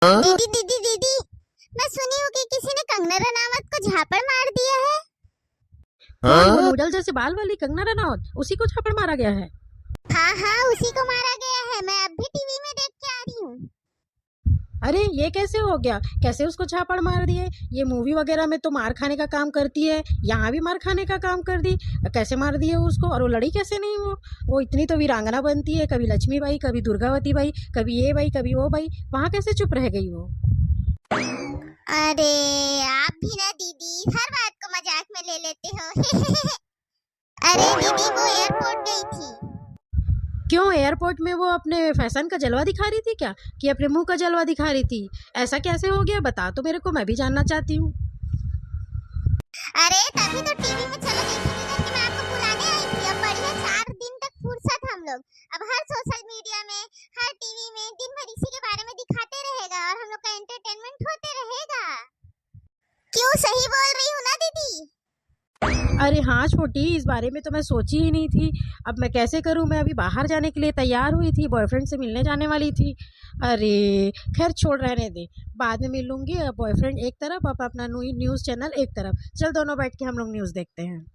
दीदी दीदी दीदी, मैं सुनी हूँ कि किसी ने कंगना रनावत को झापड़ मार दिया है। कौन? वो नूडल जैसे बाल वाली कंगना रनावत, उसी को झापड़ मारा गया है। हाँ हाँ, उसी को मारा गया है। मैं अब भी टीवी में देख के आ रही हूँ। अरे ये कैसे हो गया? कैसे उसको झापड़ मार दिए? ये मूवी वगैरह में तो मार खाने का काम करती है, यहाँ भी मार खाने का काम कर दी। कैसे मार दिए उसको? और वो लड़ी कैसे नहीं? वो इतनी तो वीरांगना बनती है, कभी लक्ष्मी बाई, कभी दुर्गावती बाई, कभी ये बाई, कभी वो बाई, वहाँ कैसे चुप रह गई वो? अरे आप भी ना दीदी हर बात को मजाक में ले लेते हो। अरे दीदी, वो एयरपोर्ट गई थी। क्यों? एयरपोर्ट में वो अपने फैशन का जलवा दिखा रही थी क्या? कि अपने मुंह का जलवा दिखा रही थी? ऐसा कैसे हो गया? बता तो मेरे को, मैं भी जानना चाहती हूँ। अरे तभी तो टीवी में चलो देखी थी कि मैं आपको बुलाने आई थी। अब बढ़िया 4 दिन तक फुर्सत हम लोग। अब हर सोशल मीडिया में, हर टीवी में दिन भर इसी के बारे में दिखाते रहेगा और हम लोग का एंटरटेनमेंट होते रहेगा। क्यों, सही बोल रही हूँ ना दीदी? अरे हाँ छोटी, इस बारे में तो मैं सोची ही नहीं थी। अब मैं कैसे करूँ? मैं अभी बाहर जाने के लिए तैयार हुई थी, बॉयफ्रेंड से मिलने जाने वाली थी। अरे खैर छोड़, रहने दे, बाद में मिलूंगी। बॉयफ्रेंड एक तरफ, अब अपना न्यूज़ चैनल एक तरफ। चल दोनों बैठ के हम लोग न्यूज़ देखते हैं।